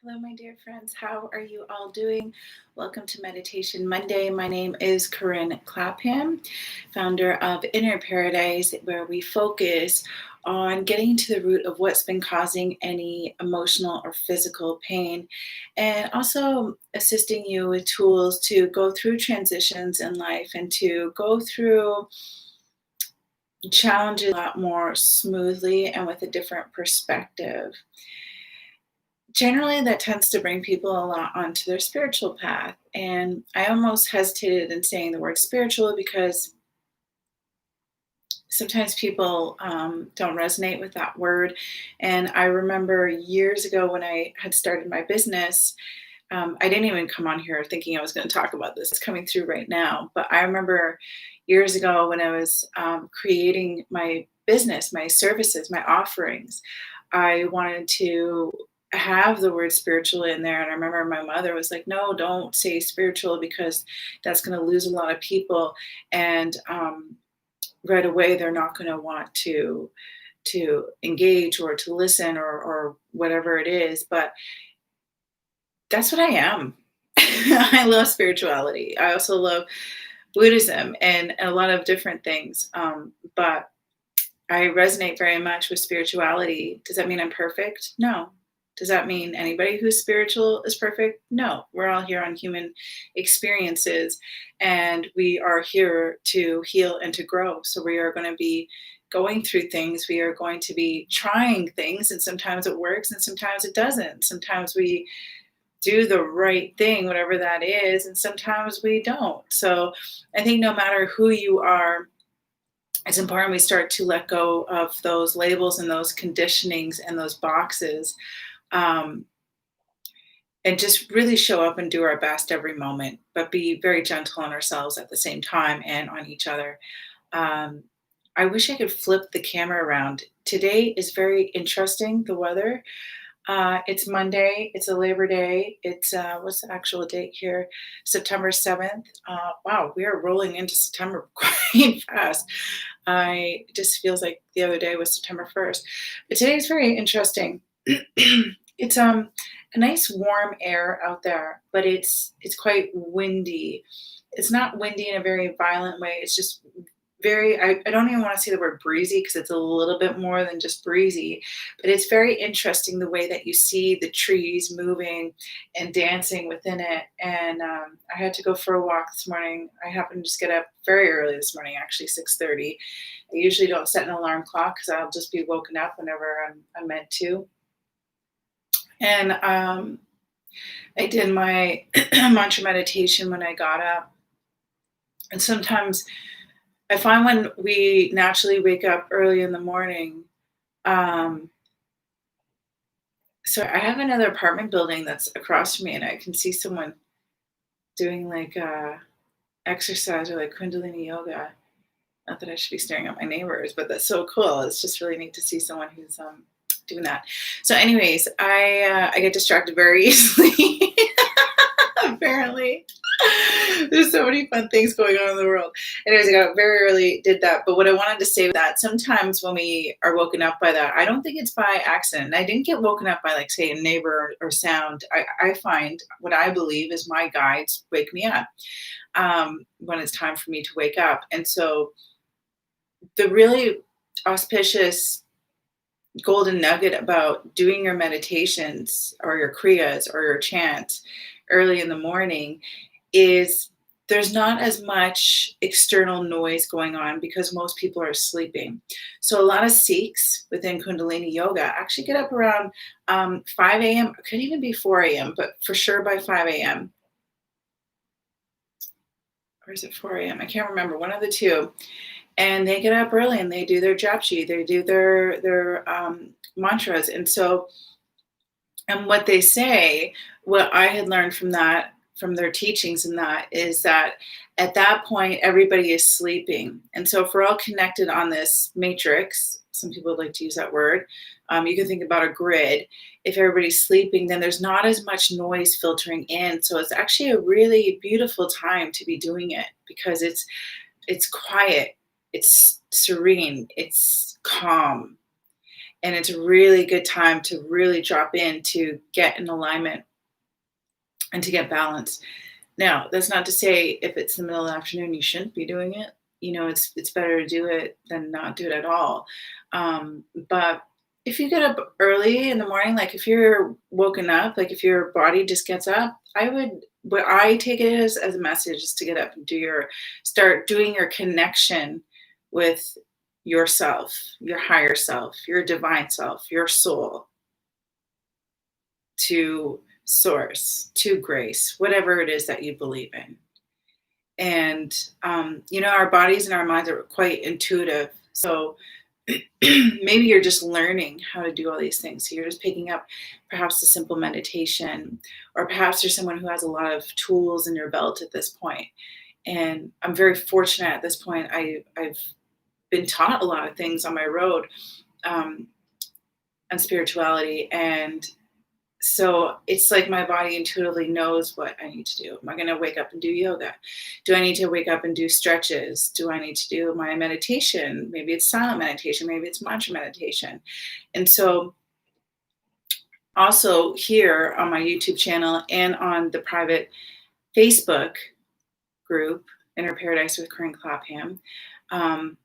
Hello, my dear friends. How are you all doing? Welcome to Meditation Monday. My name is Corinne Clapham, founder of Inner Paradise, where we focus on getting to the root of what's been causing any emotional or physical pain, and also assisting you with tools to go through transitions in life and to go through challenges a lot more smoothly and with a different perspective. Generally, that tends to bring people a lot onto their spiritual path. And I almost hesitated in saying the word spiritual because sometimes people don't resonate with that word. And I remember years ago when I had started my business, I didn't even come on here thinking I was going to talk about this. It's coming through right now. But I remember years ago when I was creating my business, my services, my offerings, I wanted to have the word spiritual in there. And I remember my mother was like, no, don't say spiritual because that's going to lose a lot of people. And right away, they're not going to want to engage or to listen or whatever it is. But that's what I am. I love spirituality. I also love Buddhism and a lot of different things. But I resonate very much with spirituality. Does that mean I'm perfect? No. Does that mean anybody who's spiritual is perfect? No. We're all here on human experiences, and we are here to heal and to grow. So we are going to be going through things. We are going to be trying things, and sometimes it works and sometimes it doesn't. Sometimes we do the right thing, whatever that is, and sometimes we don't. So I think no matter who you are, it's important we start to let go of those labels and those conditionings and those boxes, um, and just really show up and do our best every moment, but be very gentle on ourselves at the same time and on each other. Um, I wish I could flip the camera around. Today is very interesting, the weather. It's Monday. It's a Labor Day. It's what's the actual date here? September 7th. Wow, we are rolling into September quite fast. I it just feels like the other day was September 1st. But today is very interesting. It's a nice warm air out there, but it's quite windy. It's not windy in a very violent way. It's just very I don't even want to say the word breezy because it's a little bit more than just breezy, but it's very interesting the way that you see the trees moving and dancing within it. And I had to go for a walk this morning. I happened to just get up very early this morning, actually 6:30. I usually don't set an alarm clock because I'll just be woken up whenever I'm meant to. And I did my mantra meditation when I got up. And sometimes I find when we naturally wake up early in the morning, um, so I have another apartment building that's across from me, and I can see someone doing like exercise or like Kundalini yoga. Not that I should be staring at my neighbors, but that's so cool. It's just really neat to see someone who's doing that. So, anyways, I get distracted very easily. Apparently, there's so many fun things going on in the world. Anyways, I got up very early, did that. But what I wanted to say was that sometimes when we are woken up by that, I don't think it's by accident. I didn't get woken up by, like, say, a neighbor or sound. I find what I believe is my guides wake me up when it's time for me to wake up. And so the really auspicious golden nugget about doing your meditations or your kriyas or your chants early in the morning is there's not as much external noise going on because most people are sleeping. So a lot of Sikhs within Kundalini yoga actually get up around 5 a.m. It could even be 4 a.m., but for sure by 5 a.m. Or is it 4 a.m.? I can't remember, one of the two. And they get up early and they do their japji, they do their mantras. And so, and what they say, what I had learned from that, from their teachings and that is that at that point, everybody is sleeping. And so if we're all connected on this matrix, some people like to use that word, you can think about a grid. If everybody's sleeping, then there's not as much noise filtering in. So it's actually a really beautiful time to be doing it because it's quiet, it's serene, it's calm. And it's a really good time to really drop in to get in alignment and to get balance. Now, that's not to say if it's the middle of the afternoon, you shouldn't be doing it. It's better to do it than not do it at all. But if you get up early in the morning, like if you're woken up, like if your body just gets up, what I take it as a message is to get up and start doing your connection with yourself, your higher self, your divine self, your soul, to source, to grace, whatever it is that you believe in. And, our bodies and our minds are quite intuitive. So maybe you're just learning how to do all these things. So you're just picking up perhaps a simple meditation, or perhaps you're someone who has a lot of tools in your belt at this point. And I'm very fortunate at this point. I've been taught a lot of things on my road, um, on spirituality, and so it's like my body intuitively knows what I need to do. Am I going to wake up and do yoga? Do I need to wake up and do stretches? Do I need to do my meditation? Maybe it's silent meditation. Maybe it's mantra meditation. And so also here on my YouTube channel and on the private Facebook group, Inner Paradise with Corinne Clapham, um,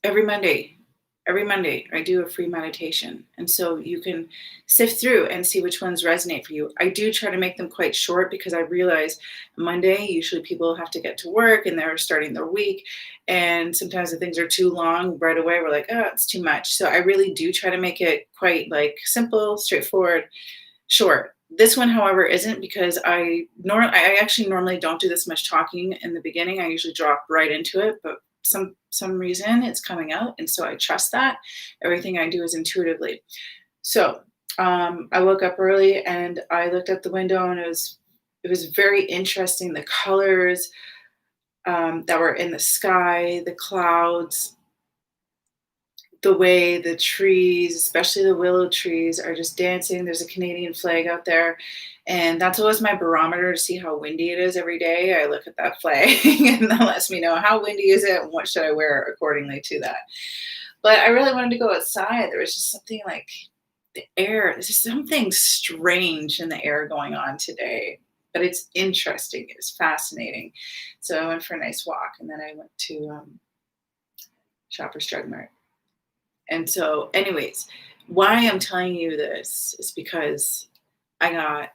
every Monday. Every Monday, I do a free meditation. And so you can sift through and see which ones resonate for you. I do try to make them quite short because I realize Monday, usually people have to get to work and they're starting their week. And sometimes the things are too long right away. We're like, oh, it's too much. So I really do try to make it quite like simple, straightforward, short. This one, however, isn't, because I actually normally don't do this much talking in the beginning. I usually drop right into it, but some reason it's coming out, and so I trust that everything I do is intuitively. So I woke up early and I looked out the window, and it was very interesting, the colors that were in the sky, the clouds, the way the trees, especially the willow trees, are just dancing. There's a Canadian flag out there. And that's always my barometer to see how windy it is every day. I look at that flag and that lets me know how windy is it and what should I wear accordingly to that. But I really wanted to go outside. There was just something like the air. There's just something strange in the air going on today. But it's interesting. It's fascinating. So I went for a nice walk, and then I went to Shoppers Drug Mart. And so, anyways, why I'm telling you this is because I got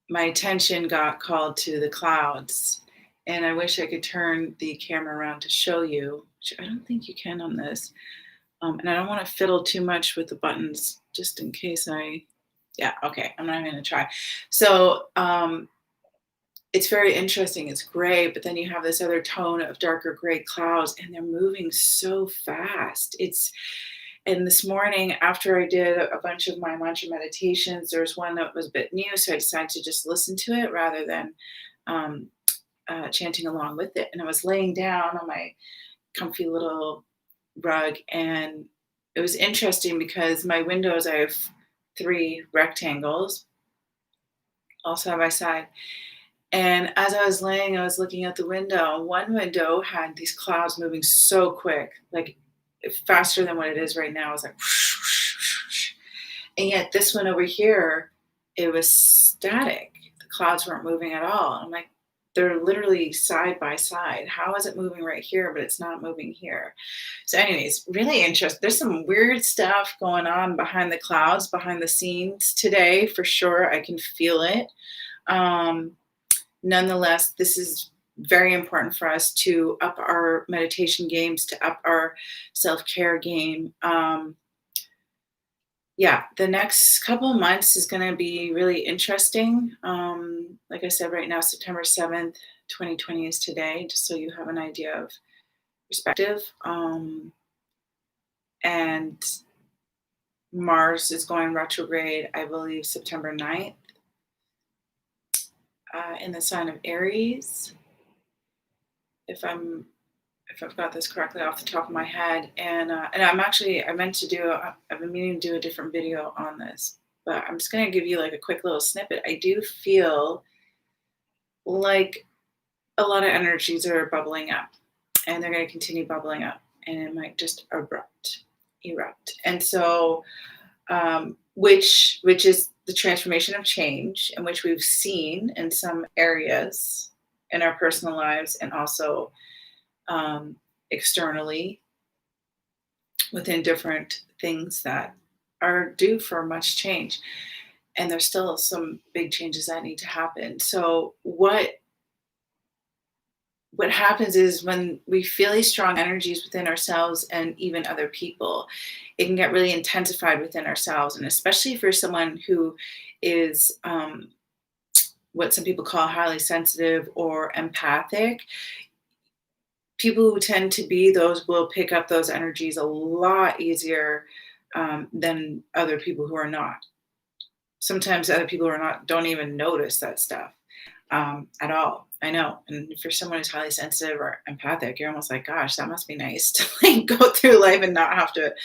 my attention got called to the clouds, and I wish I could turn the camera around to show you, which I don't think you can on this. And I don't want to fiddle too much with the buttons just in case yeah, okay, I'm not going to try. So, it's very interesting. It's gray, but then you have this other tone of darker gray clouds, and they're moving so fast. And this morning, after I did a bunch of my mantra meditations, there was one that was a bit new, so I decided to just listen to it rather than chanting along with it. And I was laying down on my comfy little rug, and it was interesting because my windows, I have 3 rectangles, all side by side. And as I was laying, I was looking out the window. One window had these clouds moving so quick, like faster than what it is right now. It was like, whoosh, whoosh, whoosh. And yet this one over here, it was static. The clouds weren't moving at all. I'm like, they're literally side by side. How is it moving right here, but it's not moving here? So anyways, really interesting. There's some weird stuff going on behind the clouds, behind the scenes today, for sure. I can feel it. Nonetheless, this is very important for us to up our meditation games, to up our self-care game. Yeah, the next couple of months is going to be really interesting. Like I said, right now, September 7th, 2020 is today, just so you have an idea of perspective. And Mars is going retrograde, I believe, September 9th. In the sign of Aries, if I've got this correctly off the top of my head, and I've been meaning to do a different video on this, but I'm just going to give you like a quick little snippet. I do feel like a lot of energies are bubbling up, and they're going to continue bubbling up, and it might just erupt. And so, which is the transformation of change, in which we've seen in some areas in our personal lives, and also externally within different things that are due for much change. And there's still some big changes that need to happen. So what happens is when we feel these strong energies within ourselves and even other people, it can get really intensified within ourselves. And especially for someone who is what some people call highly sensitive or empathic, people who tend to be those will pick up those energies a lot easier than other people who are not. Sometimes other people who are not don't even notice that stuff at all. I know. And for someone who's highly sensitive or empathic, you're almost like, gosh, that must be nice to like go through life and not have to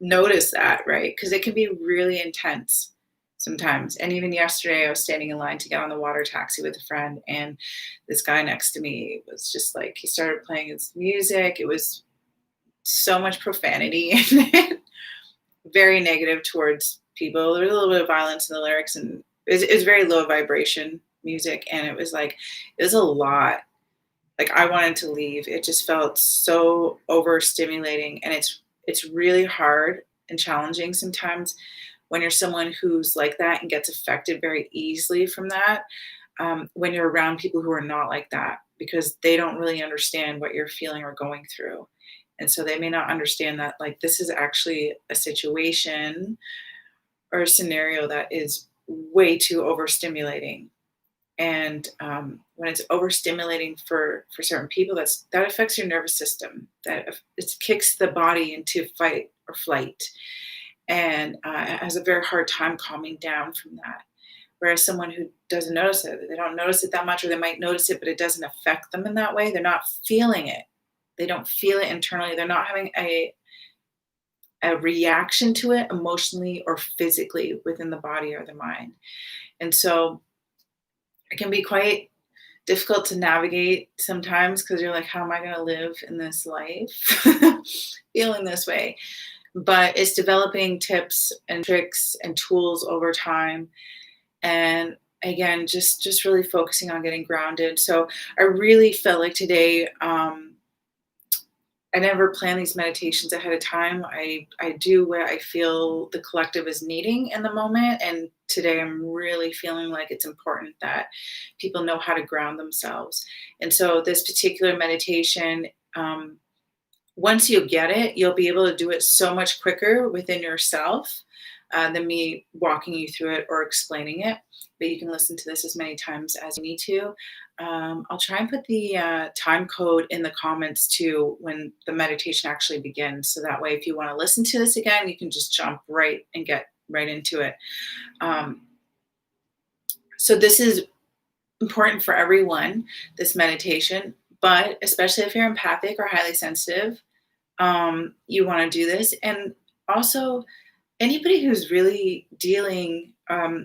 notice that, right? Because it can be really intense sometimes. And even yesterday, I was standing in line to get on the water taxi with a friend, and this guy next to me was just like, he started playing his music. It was so much profanity and very negative towards people. There was a little bit of violence in the lyrics, and it was very low vibration music. And it was like, it was a lot. Like I wanted to leave. It just felt so overstimulating, and it's really hard and challenging sometimes when you're someone who's like that and gets affected very easily from that. When you're around people who are not like that, because they don't really understand what you're feeling or going through. And so they may not understand that, like, this is actually a situation or a scenario that is way too overstimulating. And when it's overstimulating for certain people, that affects your nervous system. It kicks the body into fight or flight, and has a very hard time calming down from that. Whereas someone who doesn't notice it, they don't notice it that much, or they might notice it, but it doesn't affect them in that way. They're not feeling it. They don't feel it internally. They're not having a reaction to it emotionally or physically within the body or the mind. And so it can be quite difficult to navigate sometimes, because you're like, how am I going to live in this life feeling this way? But it's developing tips and tricks and tools over time. And again, just really focusing on getting grounded. So I really felt like today, I never plan these meditations ahead of time. I do what I feel the collective is needing in the moment. And today I'm really feeling like it's important that people know how to ground themselves. And so this particular meditation, once you get it, you'll be able to do it so much quicker within yourself than me walking you through it or explaining it. But you can listen to this as many times as you need to. I'll try and put the time code in the comments too when the meditation actually begins. So that way, if you want to listen to this again, you can just jump right and get right into it. So this is important for everyone, this meditation, but especially if you're empathic or highly sensitive, you want to do this. And also, anybody who's really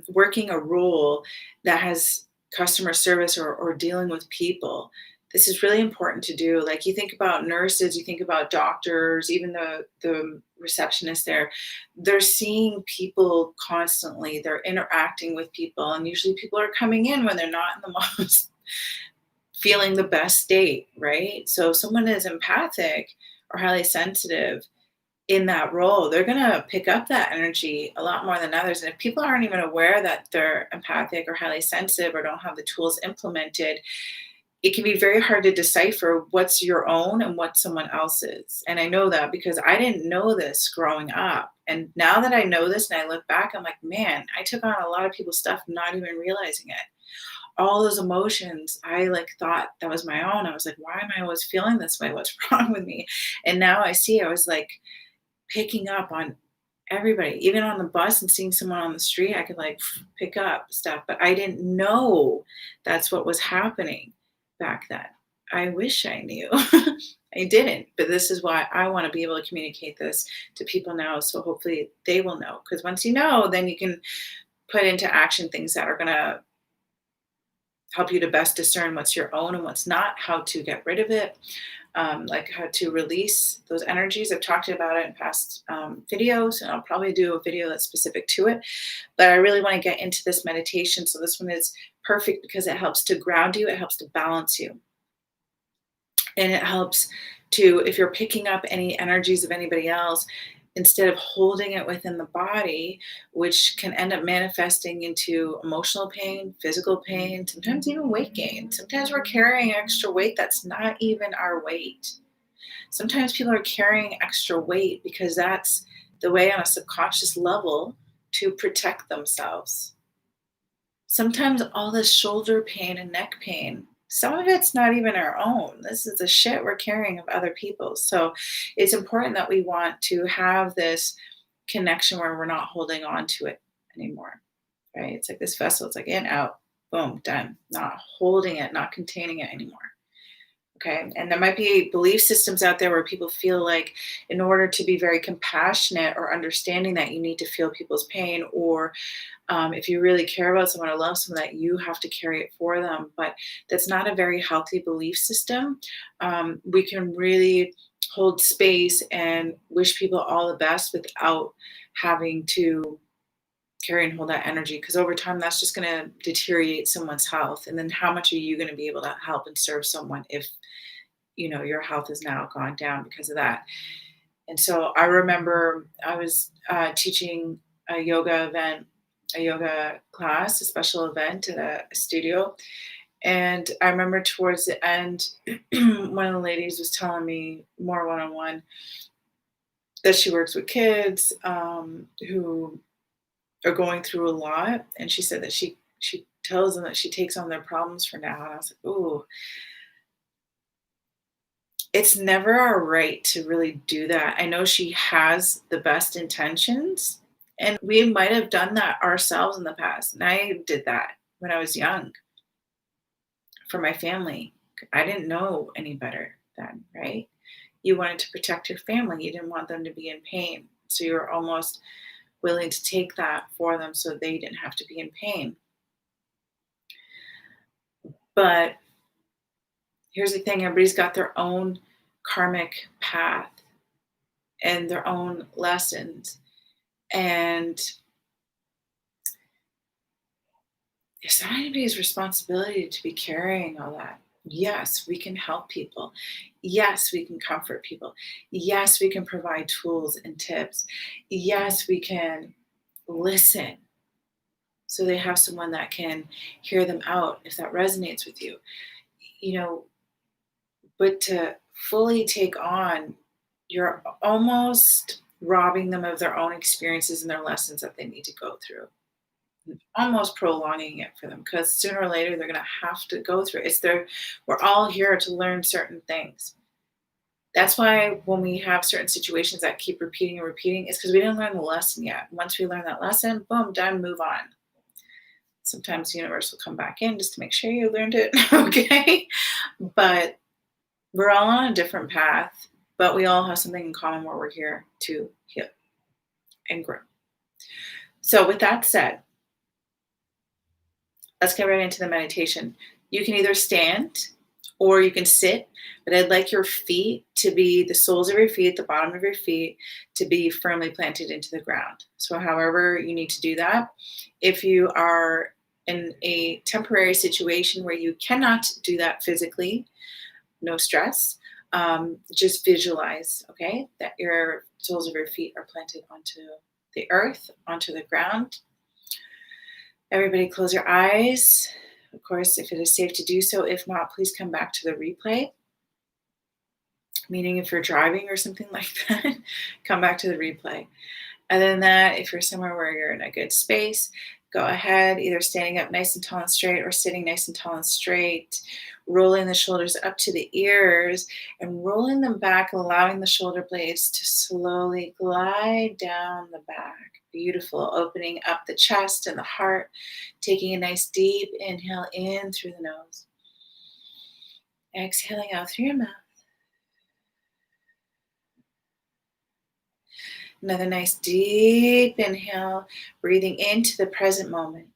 working a role that has customer service or dealing with people, this is really important to do. Like, you think about nurses, you think about doctors, even the receptionist there, they're seeing people constantly, they're interacting with people, and usually people are coming in when they're not in the most feeling the best state, right? So if someone is empathic or highly sensitive in that role, they're going to pick up that energy a lot more than others. And if people aren't even aware that they're empathic or highly sensitive or don't have the tools implemented, it can be very hard to decipher what's your own and what someone else's. And I know that because I didn't know this growing up. And now that I know this and I look back, I'm like, man, I took on a lot of people's stuff, not even realizing it. All those emotions, I like thought that was my own. I was like, why am I always feeling this way? What's wrong with me? And now I see, I was like, picking up on everybody, even on the bus and seeing someone on the street, I could like pick up stuff, but I didn't know that's what was happening back then. I wish I knew. I didn't, but this is why I want to be able to communicate this to people now. So hopefully they will know, because once you know, then you can put into action things that are going to help you to best discern what's your own and what's not, how to get rid of it, like how to release those energies. I've talked about it in past videos, and I'll probably do a video that's specific to it. But I really want to get into this meditation. So this one is perfect because it helps to ground you, it helps to balance you. And it helps to, if you're picking up any energies of anybody else, instead of holding it within the body, which can end up manifesting into emotional pain, physical pain, sometimes even weight gain. Sometimes we're carrying extra weight that's not even our weight. Sometimes people are carrying extra weight because that's the way on a subconscious level to protect themselves. Sometimes all this shoulder pain and neck pain, some of it's not even our own. This is the shit we're carrying of other people's. So it's important that we want to have this connection where we're not holding on to it anymore, right? It's like this vessel, it's like in, out, boom, done. Not holding it, not containing it anymore. Okay. And there might be belief systems out there where people feel like in order to be very compassionate or understanding that you need to feel people's pain, or if you really care about someone or love someone, that you have to carry it for them. But that's not a very healthy belief system. We can really hold space and wish people all the best without having to carry and hold that energy, because over time that's just going to deteriorate someone's health. And then how much are you going to be able to help and serve someone if your health has now gone down because of that? And so I remember I was teaching a yoga event, a yoga class, a special event at a studio. And I remember towards the end, one of the ladies was telling me more one-on-one that she works with kids who are going through a lot. And she said that she tells them that she takes on their problems for now. And I was like, ooh, it's never our right to really do that. I know she has the best intentions, and we might have done that ourselves in the past. And I did that when I was young for my family. I didn't know any better then, right? You wanted to protect your family. You didn't want them to be in pain. So you were almost willing to take that for them so they didn't have to be in pain. But here's the thing, everybody's got their own karmic path and their own lessons. And it's not anybody's responsibility to be carrying all that. Yes, we can help people. Yes, we can comfort people. Yes, we can provide tools and tips. Yes, we can listen so they have someone that can hear them out if that resonates with you. You know, but to fully take on, you're almost robbing them of their own experiences and their lessons that they need to go through. Almost prolonging it for them, because sooner or later they're going to have to go through it. We're all here to learn certain things. That's why when we have certain situations that keep repeating and repeating, it's because we didn't learn the lesson yet. Once we learn that lesson, boom, done, move on. Sometimes the universe will come back in just to make sure you learned it. Okay. But we're all on a different path, but we all have something in common where we're here to heal and grow. So with that said, let's get right into the meditation. You can either stand or you can sit, but I'd like your feet to be, the soles of your feet, the bottom of your feet, to be firmly planted into the ground. So however you need to do that. If you are in a temporary situation where you cannot do that physically, no stress, just visualize, okay, that your soles of your feet are planted onto the earth, onto the ground. Everybody close your eyes. Of course, if it is safe to do so. If not, please come back to the replay. Meaning if you're driving or something like that, come back to the replay. Other than that, if you're somewhere where you're in a good space, go ahead, either standing up nice and tall and straight or sitting nice and tall and straight, rolling the shoulders up to the ears and rolling them back, allowing the shoulder blades to slowly glide down the back. Beautiful. Opening up the chest and the heart, taking a nice deep inhale in through the nose. Exhaling out through your mouth. Another nice deep inhale, breathing into the present moment.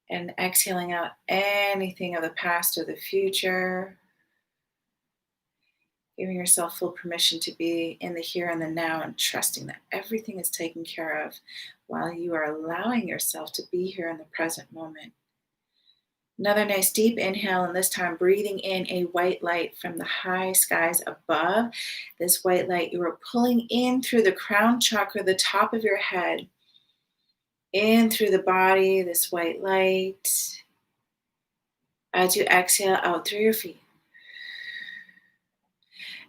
And exhaling out anything of the past or the future, giving yourself full permission to be in the here and the now and trusting that everything is taken care of while you are allowing yourself to be here in the present moment. Another nice deep inhale, and this time breathing in a white light from the high skies above. This white light you are pulling in through the crown chakra, the top of your head, in through the body, this white light. As you exhale out through your feet.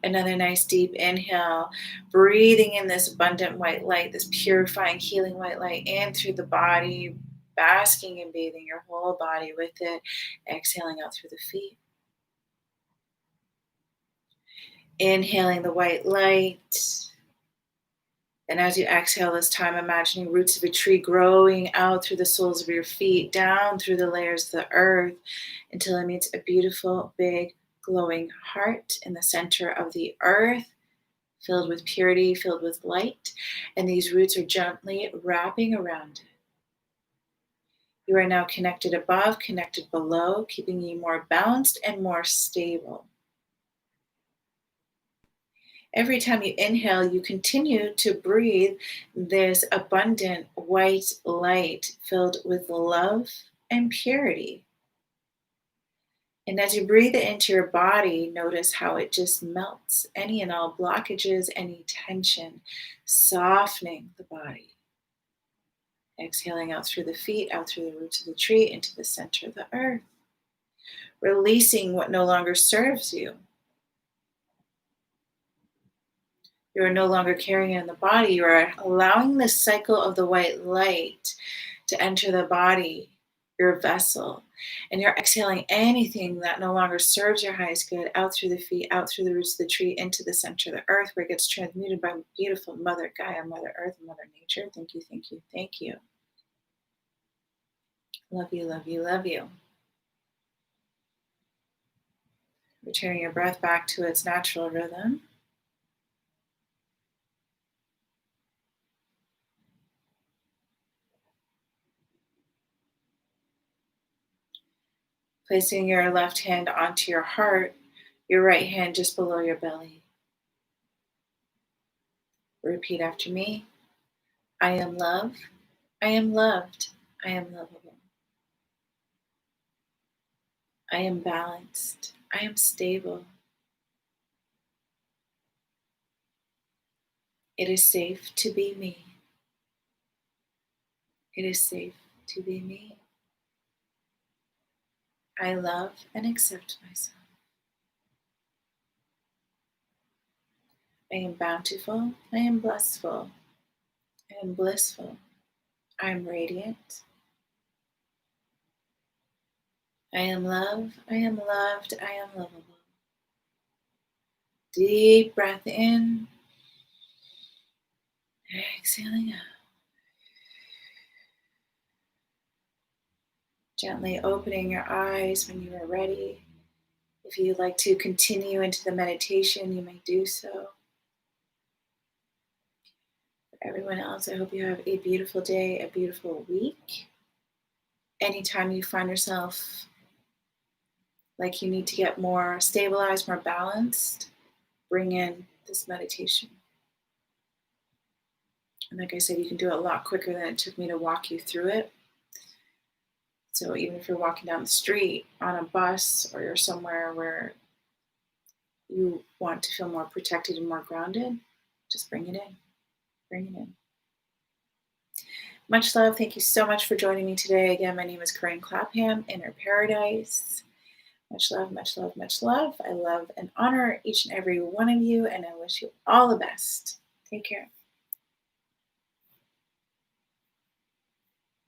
Another nice deep inhale, breathing in this abundant white light, this purifying, healing white light in through the body, basking and bathing your whole body with it. Exhaling out through the feet. Inhaling the white light. And as you exhale this time, imagining roots of a tree growing out through the soles of your feet, down through the layers of the earth, until it meets a beautiful, big, glowing heart in the center of the earth, filled with purity, filled with light. And these roots are gently wrapping around it. You are now connected above, connected below, keeping you more balanced and more stable. Every time you inhale, you continue to breathe this abundant white light filled with love and purity. And as you breathe it into your body, notice how it just melts any and all blockages, any tension, softening the body. Exhaling out through the feet, out through the roots of the tree, into the center of the earth. Releasing what no longer serves you. You are no longer carrying it in the body. You are allowing the cycle of the white light to enter the body, your vessel. And you're exhaling anything that no longer serves your highest good out through the feet, out through the roots of the tree, into the center of the earth, where it gets transmuted by beautiful Mother Gaia, Mother Earth, Mother Nature. Thank you, thank you, thank you. Love you, love you, love you. Returning your breath back to its natural rhythm. Placing your left hand onto your heart, your right hand just below your belly. Repeat after me. I am love. I am loved. I am lovable. I am balanced. I am stable. It is safe to be me. It is safe to be me. I love and accept myself. I am bountiful. I am blissful. I am blissful. I am radiant. I am love. I am loved. I am lovable. Deep breath in. Exhaling out. Gently opening your eyes when you are ready. If you'd like to continue into the meditation, you may do so. For everyone else, I hope you have a beautiful day, a beautiful week. Anytime you find yourself like you need to get more stabilized, more balanced, bring in this meditation. And like I said, you can do it a lot quicker than it took me to walk you through it. So even if you're walking down the street, on a bus, or you're somewhere where you want to feel more protected and more grounded, just bring it in. Bring it in. Much love. Thank you so much for joining me today. Again, my name is Corinne Clapham, Inner Paradise. Much love, much love, much love. I love and honor each and every one of you, and I wish you all the best. Take care.